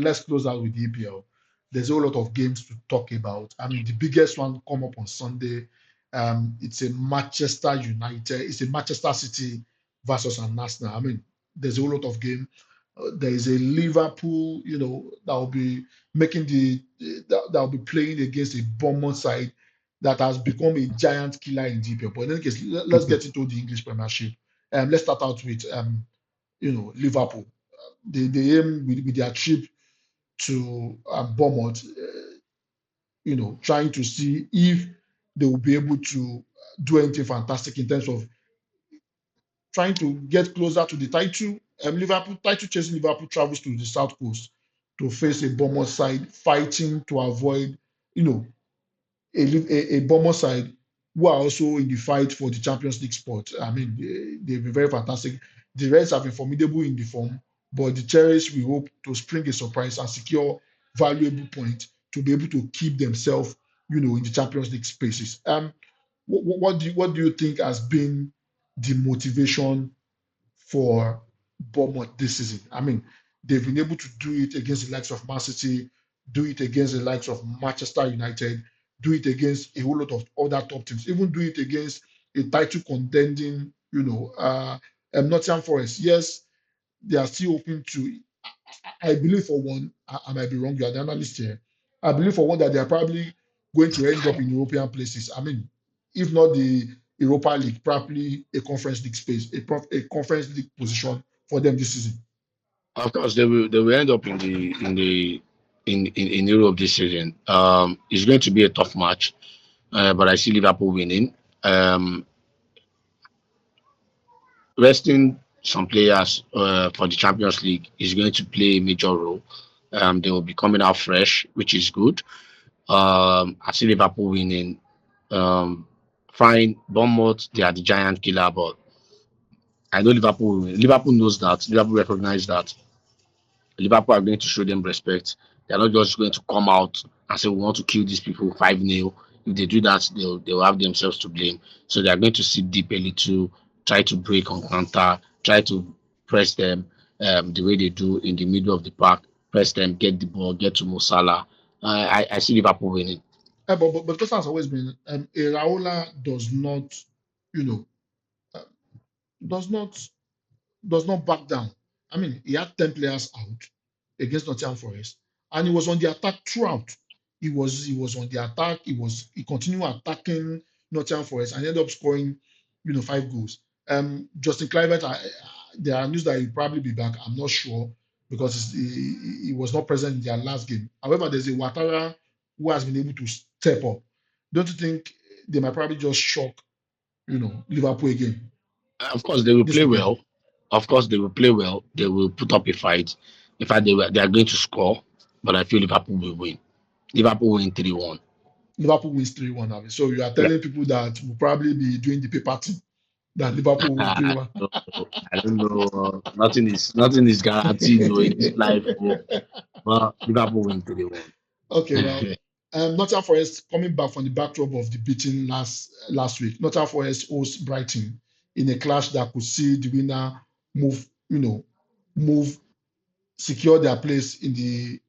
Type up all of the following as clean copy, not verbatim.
let's close out with the EPL. There's a whole lot of games to talk about. I mean, the biggest one come up on Sunday. It's a Manchester United. It's a Manchester City versus an Arsenal. I mean, there's a whole lot of game. There is a Liverpool, that will be making that will be playing against a Bournemouth side that has become a giant killer in DPL. But in any case, let's get into the English Premiership. Let's start out with Liverpool. They aim with their trip to Bournemouth, trying to see if they will be able to do anything fantastic in terms of trying to get closer to the title. Liverpool title chasing Liverpool travels to the south coast to face a Bournemouth side fighting to avoid, you know, a Bournemouth side who are also in the fight for the Champions League spot. I mean, they've been very fantastic. The Reds have been formidable in the form, but the Cherries we hope to spring a surprise and secure valuable points to be able to keep themselves, in the Champions League spaces. What do you think has been the motivation for Bournemouth this season? I mean, they've been able to do it against the likes of Man City, do it against the likes of Manchester United, do it against a whole lot of other top teams, even do it against a title contending, Nottingham Forest. Yes, they are still open to. I believe for one, I might be wrong. You are the analyst here. I believe for one that they are probably going to end up in European places. I mean, if not the Europa League, probably a Conference League space, a Conference League position for them this season. Of course, they will end up in Europe this season. It's going to be a tough match, but I see Liverpool winning. Um, Resting some players for the Champions League is going to play a major role. They will be coming out fresh, which is good. I see Liverpool winning. Um, Fine, Bournemouth, they are the giant killer, but I know Liverpool will win. Liverpool knows that. Liverpool recognize that. Liverpool are going to show them respect. They're not just going to come out and say we want to kill these people 5-0. If they do that, they'll have themselves to blame. So they are going to sit deep a little, try to break on counter, try to press them the way they do in the middle of the park, press them, get the ball, get to Mo Salah. I see Liverpool winning. But Costa has always been Iraola does not, you know, uh, does not does not back down. I mean, he had 10 players out against Nottingham Forest, and he was on the attack throughout. He was on the attack. He continued attacking Nottingham Forest and ended up scoring, 5 goals. Justin Kluivert, there are news that he'll probably be back. I'm not sure because he was not present in their last game. However, there's a Ouattara who has been able to step up. Don't you think they might probably just shock, Liverpool again Of course, they will this play weekend? well. Of course, they will play well. They will put up a fight. In fact, they are going to score, but I feel Liverpool will win. Liverpool win 3-1. Liverpool wins 3-1. Abi. So you are Yeah. telling people that will probably be doing the paper thing that Liverpool will win I 3-1. don't know. I don't know. Nothing is guaranteed though in this life. Oh. But Liverpool win 3-1. Okay, well, Nottingham Forest coming back from the backdrop of the beating last week. Nottingham Forest hosts Brighton in a clash that could see the winner move, move, secure their place in the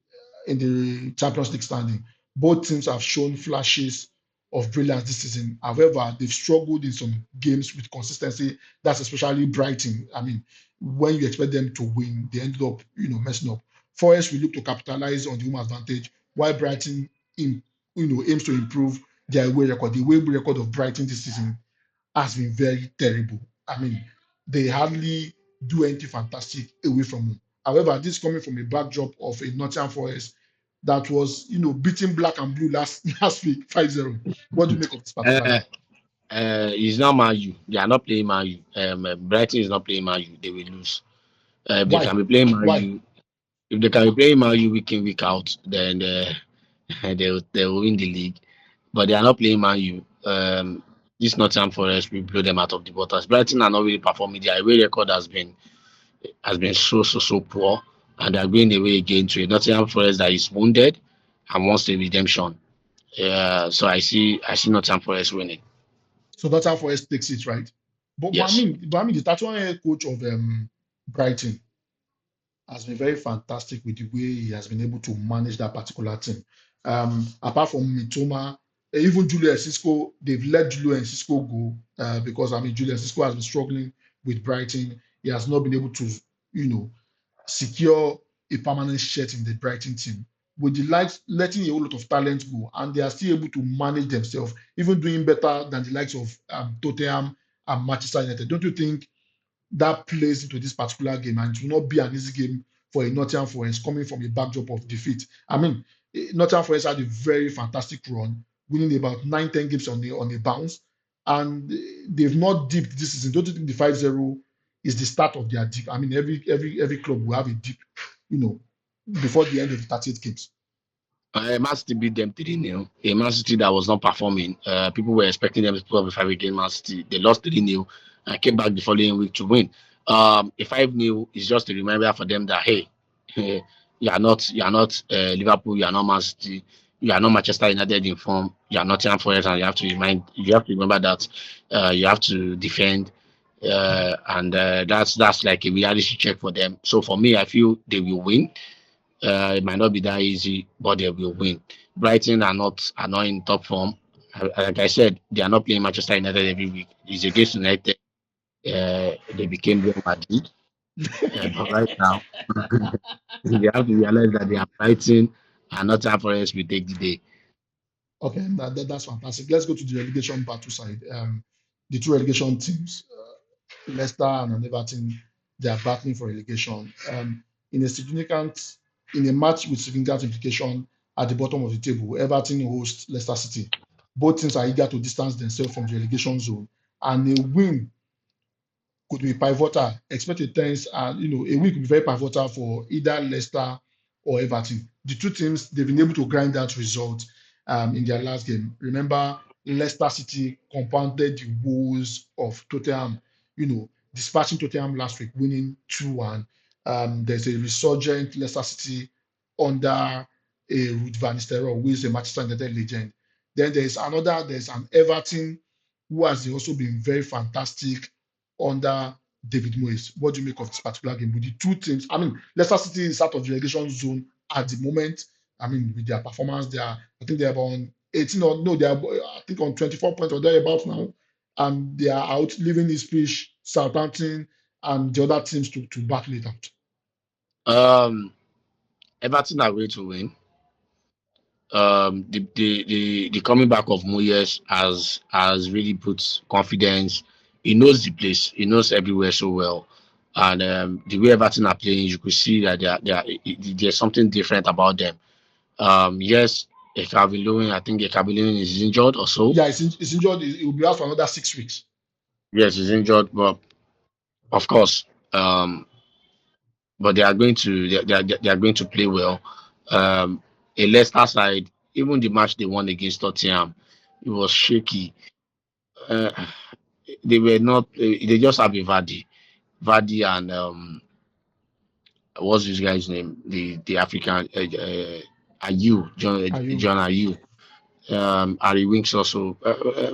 Champions League standing. Both teams have shown flashes of brilliance this season. However, they've struggled in some games with consistency. That's especially Brighton. I mean, when you expect them to win, they ended up, messing up. Forest will look to capitalize on the home advantage, while Brighton, aims to improve their away record. The away record of Brighton this season has been very terrible. I mean, they hardly do anything fantastic away from home. However, this coming from a backdrop of a Nottingham Forest that was, beating black and blue last last week 5-0. What do you make of this particular uh, game? it's not Man U. They are not playing Man U. Brighton is not playing Man U. They will lose. If they can Why? be playing Man Why? U, if they can be playing Man U week in week out, then they will win the league. But they are not playing Man U. This Nottingham Forest will blow them out of the waters. Brighton are not really performing. Their away record has been so poor, and they are going away again to a Nottingham Forest that is wounded and wants a redemption. So I see Nottingham Forest winning. So Nottingham Forest takes it, right? But I Yes. mean, but I mean, the 31 head coach of Brighton, has been very fantastic with the way he has been able to manage that particular team. Apart from Mitoma, even Julius Cisco, they've let Julius Cisco go because I mean Julius Cisco has been struggling with Brighton. He has not been able to, you know, secure a permanent shirt in the Brighton team. With the likes letting a whole lot of talent go, and they are still able to manage themselves, even doing better than the likes of Tottenham and Manchester United. Don't you think that plays into this particular game, and it will not be an easy game for a Nottingham Forest coming from a backdrop of defeat? I mean, Nottingham Forest had a very fantastic run, winning about 9, 10 games on a bounce, and they've not dipped this season. Don't you think the 5-0 is the start of their dip? I mean, every club will have a dip, you know, before the end of the 38 games. Man City beat them 3-0. A Man City that was not performing. People were expecting them to put up a 5 against Man City. They lost 3-0 and came back the following week to win. A 5-0 is just a reminder for them that hey, you are not Liverpool, you are not Man City, you are not Manchester United in form, you are Nottingham Forest, and you have to remember that you have to defend. And that's like a reality check for them. So for me, I feel they will win. It might not be that easy, but they will win. Brighton are not in top form. Like I said, they are not playing Manchester United every week. It's against United. They became Real Madrid, but right now they have to realize that they are Brighton and not Forest will take the day. Okay, that's fantastic. Let's go to the relegation battle side. The two relegation teams, Leicester and Everton, they are battling for relegation. In a significant, in a match with significant implication at the bottom of the table, Everton hosts Leicester City. Both teams are eager to distance themselves from the relegation zone, and a win could be pivotal. Expect a tense and a week could be very pivotal for either Leicester or Everton. The two teams they've been able to grind that result in their last game. Remember, Leicester City compounded the woes of Tottenham. Dispatching Tottenham last week, winning 2-1. There's a resurgent Leicester City under a Ruud van Nistelrooy, who is a Manchester United legend. Then there's an Everton who has also been very fantastic under David Moyes. What do you make of this particular game with the two teams? I mean, Leicester City is out of the relegation zone at the moment. I mean, with their performance, I think they're on 18 or no, they are I think on 24 points or thereabouts now, and they are out leaving Ipswich, Southampton, and the other teams to battle it out. Um, Everton are going to win. The coming back of Moyes has really put confidence. He knows the place. He knows everywhere so well. And the way Everton are playing, you could see that there's something different about them. Yes, Calvin Lewin, I think Calvin Lewin is injured or so. Yeah, it's injured. It will be out for another 6 weeks. Yes, he's injured, but of course, um, but they are going to play well. A Leicester side, even the match they won against Tottenham, it was shaky. Uh, they were not. They just have a Vardy, and what's this guy's name? The African Ayew, Are you John Ayew. Harry Winks also.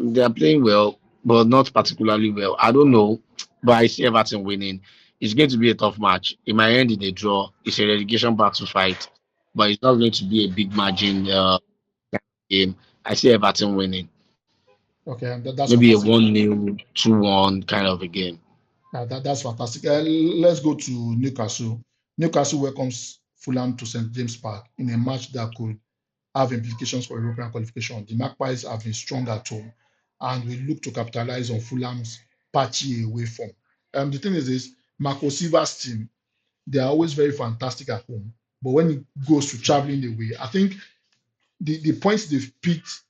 They are playing well, but not particularly well. I don't know, but I see Everton winning. It's going to be a tough match. It might end in a draw. It's a relegation battle fight, but it's not going to be a big margin game. I see Everton winning. okay? That's Maybe a fantastic. 1-0, 2-1 kind of a game. That's fantastic. Let's go to Newcastle. Newcastle welcomes Fulham to St James Park in a match that could have implications for European qualification. The Magpies have been strong at home and will look to capitalize on Fulham's patchy away form. The thing is this, Marco Silva's team, they are always very fantastic at home. But when it goes to traveling away, I think the points they've picked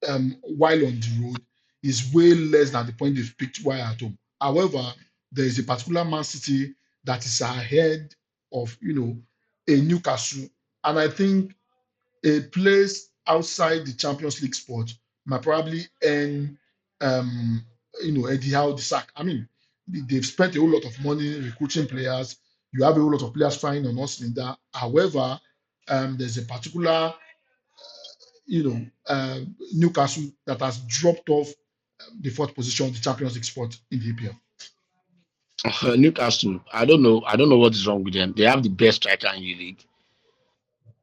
while on the road is way less than the point they've picked while at home. However, there is a particular Man City that is ahead of a Newcastle, and I think a place outside the Champions League spot might probably earn um, Eddie Howe the sack. I mean, they've spent a whole lot of money recruiting players. You have a whole lot of players trying on us in that. However, there's a particular Newcastle that has dropped off the fourth position, the Champions League spot in the EPL. Newcastle, I don't know. I don't know what is wrong with them. They have the best striker in the league,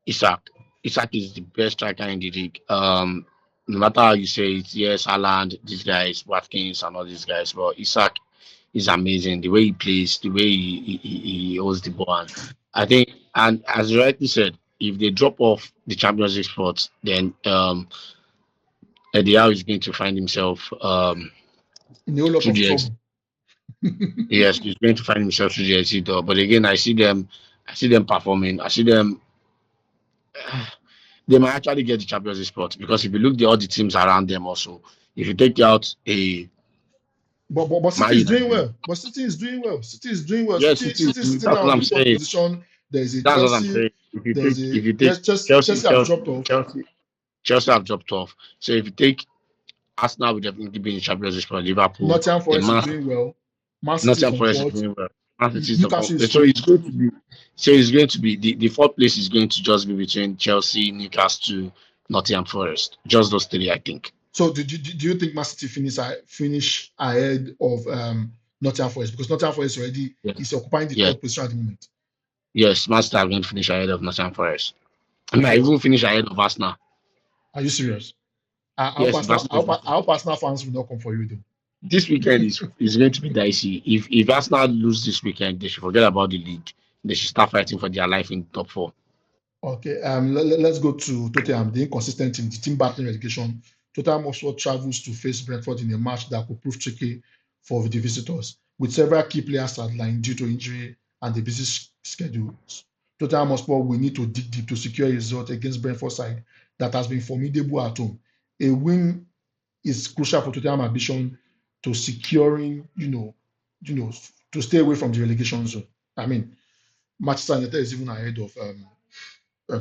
Isaac. Isaac is the best striker in the league. No matter how you say it, yes, Haaland, these guys, Watkins, and all these guys, but Isaac is amazing. The way he plays, the way he holds the ball, and I think, and as you rightly said, if they drop off the Champions League spots, then Eddie Howe is going to find himself In a whole lot through of the trouble. yes, he's going to find himself through the exit door. But again, I see them performing. I see them. They might actually get the Champions League spot because if you look at all the teams around them, also, if you take out a But Man City is doing United, well. But City is doing well. City is doing well. yes, City is sitting that's now what on I'm the fourth saying. position. There's a That's what I'm Chelsea. saying. There's a If you take yes. Chelsea have Chelsea, dropped off. Chelsea have dropped off. So if you take Arsenal, will definitely be in the Champions League spot. Liverpool, Nottingham then Forest is doing well. Man City is Nottingham on Forest is fourth. doing well. Man City is on Newcastle top. is So it's fifth. going to be. So it's going to be the fourth place is going to just be between Chelsea, Newcastle, Nottingham Forest. Just those three, I think. So do you think Man City finish ahead of Nottingham Forest, because Nottingham Forest already Yes. is occupying the Yes. third position at the moment? Yes. Man City are going to finish ahead of Nottingham Forest. I might Oh, even finish ahead of Arsenal. are you serious? Yes, if Arsenal is not. I hope Arsenal fans will not come for you though. This weekend is going to be dicey. If Arsenal lose this weekend, they should forget about the league. They should start fighting for their life in top four. Okay, let's go to Tottenham, the inconsistent team, the team battling relegation. Tottenham also travels to face Brentford in a match that could prove tricky for the visitors, with several key players sidelined due to injury and the busy schedule. Tottenham Hotspur will need to dig deep to secure a result against Brentford side that has been formidable at home. A win is crucial for Tottenham ambition to securing, to stay away from the relegation zone. I mean, Manchester United is even ahead of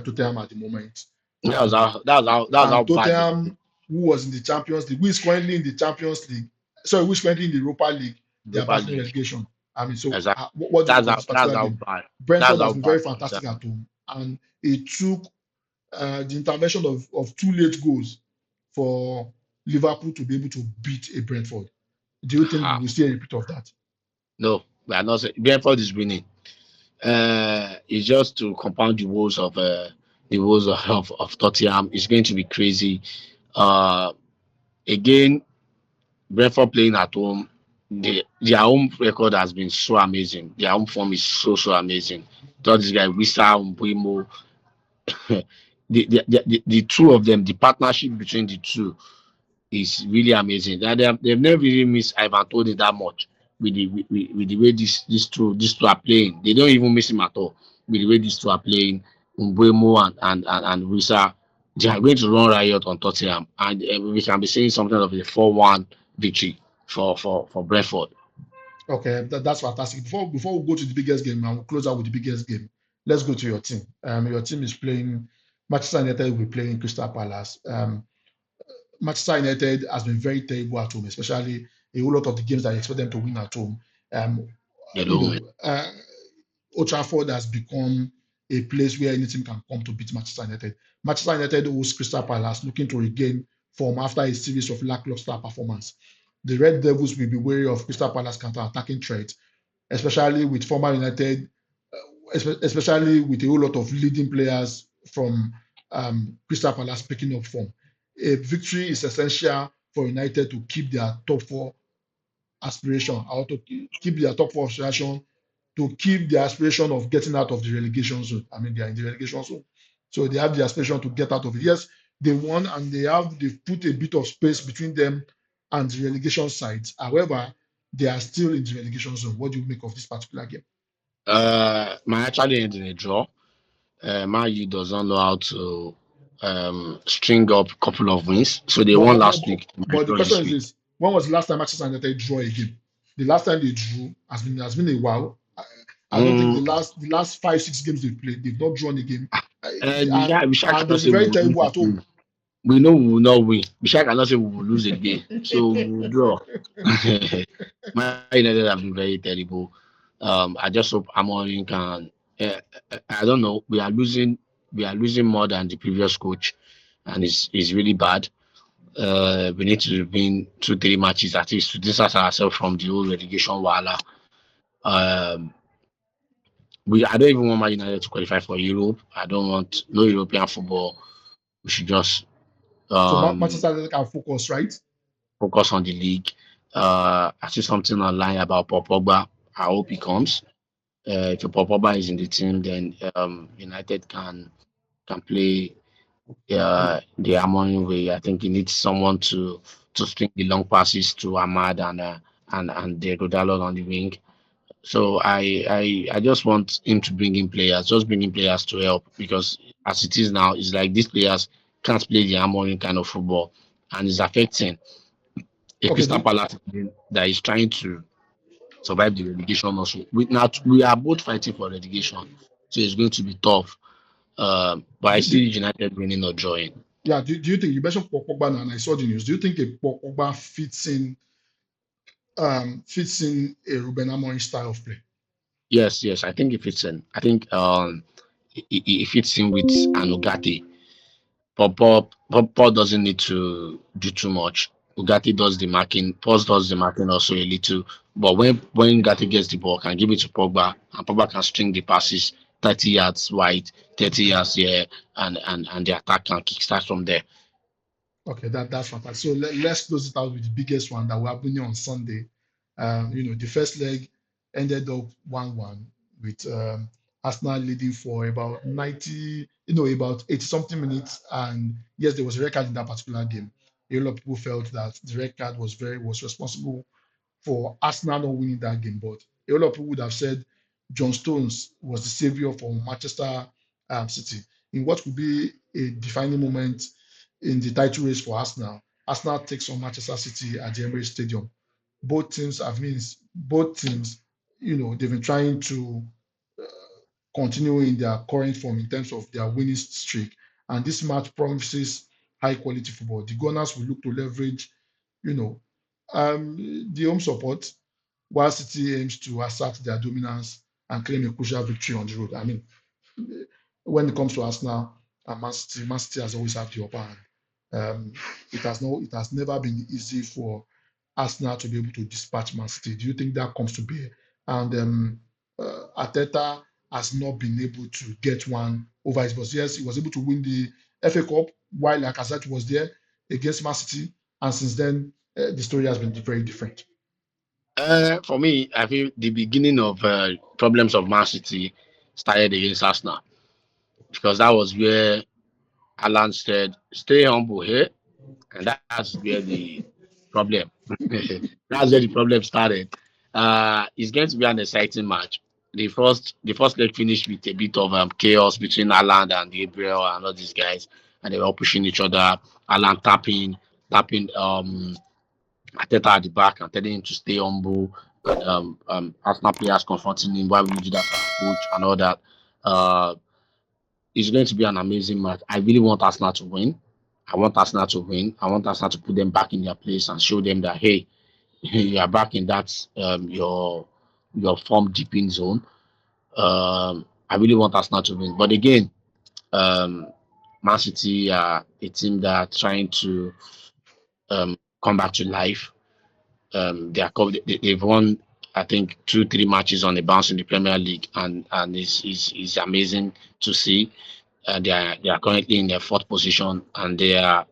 Tottenham at the moment. And That was how bad they Tottenham, who was in the Champions League, who is currently in the Champions League, sorry, who is currently in the Europa League, they are Europa battling League. relegation. I mean, so Exactly. what do you make of this That's particular how game? bad. That's Brentford has how been very bad. fantastic at home, and it took the intervention of two late goals for Liverpool to be able to beat a Brentford. Do you think we Ah, will see a repeat of that? no, we are not. Brentford is winning. It's just to compound the woes of Tottenham. It's going to be crazy. Uh, again, Brentford playing at home. Their home record has been so amazing. Their home form is so amazing. Thought this guy Wissa Mbuimo, the two of them, the partnership between the two is really amazing. They've never really missed Ivan Toney that much with the way these two are playing. They don't even miss him at all with the way these two are playing. Mbuemo and Wissa, they are going to run riot on Tottenham, and we can be seeing something of a 4-1 victory for Brentford. Okay, that's fantastic. Before we go to the biggest game and we'll close out with the biggest game, let's go to your team. Your team is playing Manchester United will be playing Crystal Palace. Manchester United has been very terrible at home, especially a whole lot of the games that you expect them to win at home. Um, They you don't win. know, Old Trafford has become a place where any team can come to beat Manchester United. Manchester United hosts Crystal Palace, looking to regain form after a series of lackluster performance. The Red Devils will be wary of Crystal Palace counter-attacking threat, especially with former United, especially with a whole lot of leading players from Crystal Palace picking up form. A victory is essential for United to keep their top four aspiration, or to keep their top four aspiration, to keep the aspiration of getting out of the relegation zone. I mean, they are in the relegation zone, so they have the aspiration to get out of it. Yes, they won, and they've put a bit of space between them and the relegation sides. However, they are still in the relegation zone. What do you make of this particular game? Might actually end in a draw. Man U does not know how to string up a couple of wins. So they But won but, last but, week. They might but the draw question this is week. this: when was the last time Manchester United draw a game? The last time they drew has been a while. I don't think Mm, the last 5 6 games they played, they've not drawn a game. Bishak And cannot they've been say we very will lose terrible at home. again. We know we will not win. Bishak cannot say we will lose again. So we will draw. Man United have been very terrible. I just hope Amorim can. I don't know. We are losing. We are losing more than the previous coach, and it's really bad. We need to win 2 3 matches at least to distance ourselves from the whole relegation wala. Um, we I don't even want Man United to qualify for Europe. I don't want no European football. We should just So um Manchester United can focus, right? focus on the league. I see something online about Paul Pogba. I hope he comes. If Paul Pogba is in the team, then United can play the Harmony way. I think he needs someone to string the long passes to Ahmad and Diego Dalot on the wing. So I just want him to bring in players, just bring in players to help because as it is now, it's like these players can't play the Harmony kind of football, and it's affecting a Okay. Crystal Palace team that is trying to survive the relegation. Also, we are both fighting for relegation, so it's going to be tough. But I Do, see do, United winning or drawing. yeah. Do you think you mentioned Paul Pogba now, and I saw the news? Do you think a Paul Pogba fits in a Ruben Amorim style of play? Yes, yes, I think it fits in. I think it fits in with Anugati. Paul doesn't need to do too much. Ugati does the marking. Paul does the marking also a little. But when Ugati gets the ball, can give it to Pogba, and Pogba can string the passes 30 yards wide, 30 yards here, and the attack can kickstart from there. Okay, that's fantastic. So let's close it out with the biggest one that will happen on Sunday. The first leg ended up 1-1 with Arsenal leading for about 90, about 80 something minutes. And yes, there was a red card in that particular game. A lot of people felt that the red card was responsible for Arsenal not winning that game. But a lot of people would have said John Stones was the savior for Manchester City in what could be a defining moment in the title race for Arsenal. Arsenal takes on Manchester City at the Emirates Stadium. Both teams, they've been trying to uh, continue in their current form in terms of their winning streak. And this match promises high quality football. The Gunners will look to leverage, you know, the home support, while City aims to assert their dominance and claim a crucial victory on the road. I mean, when it comes to Arsenal and Man City has always had the upper hand. Um, it has never been easy for Arsenal to be able to dispatch Man City. Do you think that comes to bear? And Arteta has not been able to get one over his boss. Yes, he was able to win the FA Cup while Lacazette was there against Man City, and since then the story has been very different. For me, I feel the beginning of problems of Man City started against Arsenal because that was where Alan said, "Stay humble here," and that's where the problem. That's where the problem started. It's going to be an exciting match. The first leg finished with a bit of chaos between Alan and Gabriel and all these guys, and they were all pushing each other. Alan tapping Ateta at the back and telling him to stay humble, and Arsenal players confronting him. Why will you do that to our coach and all that? Uh, it's going to be an amazing match. I really want Arsenal to win. I want Arsenal to win. I want Arsenal to put them back in their place and show them that hey, you are back in that your form deeping zone. I really want Arsenal to win. But again, um, Man City are a team that are trying to come back to life. They've won, I think, 2 3 matches on the bounce in the Premier League, and is amazing to see. They are currently in their fourth position, and they are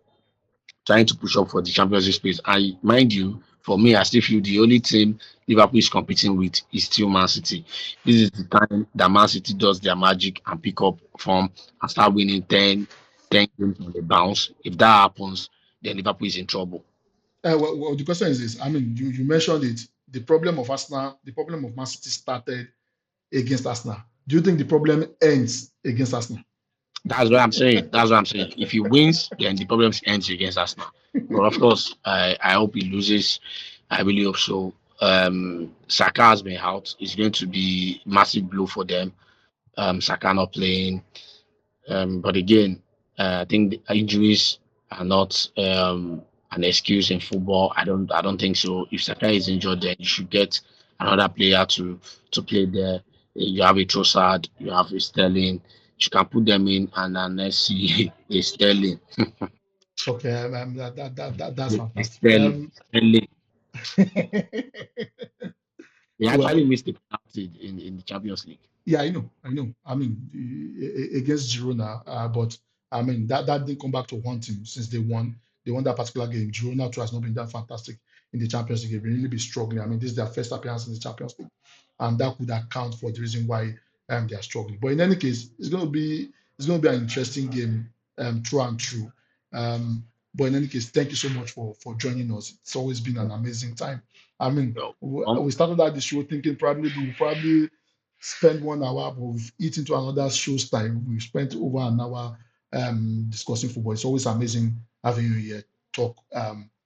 trying to push up for the Champions League space. And mind you, for me, I still feel the only team Liverpool is competing with is still Man City. This is the time that Man City does their magic and pick up form and start winning 10 games on the bounce. If that happens, then Liverpool is in trouble. Well, the question is this. I mean, you mentioned it. The problem of Arsenal, the problem of Man City started against Arsenal. Do you think the problem ends against Arsenal? That's what I'm saying. That's what I'm saying. If he wins, then the problem ends against Arsenal. But of course, I hope he loses. I really hope so. Saka has been out. It's going to be massive blow for them. Saka not playing. But again, I think the injuries are not an excuse in football. I don't think so. If Saka is injured, then you should get another player to play there. You have a Trossard, you have a Sterling. You can put them in, and then let's see a Sterling. Okay, that's A fantastic. Sterling. Sterling. He Well, actually missed it. in the Champions League. Yeah, I know. I mean, against Girona, but I mean that didn't come back to haunt him since they won. They won that particular game. Girona too has not been that fantastic in the Champions League. They've really been struggling. I mean, this is their first appearance in the Champions League, and that could account for the reason why they are struggling. But in any case, it's going to be an interesting game, through and through. Um, but in any case, thank you so much for joining us. It's always been an amazing time. I mean, So, we started out the show thinking probably spend 1 hour, but we've eaten to another show's time. We've spent over an hour discussing football. It's always amazing having you here talk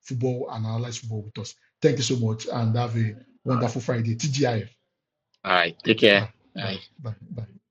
football and analyze football with us. Thank you so much and have a all wonderful Friday. TGIF. right, take care. Bye. Bye. Bye. Bye. Bye.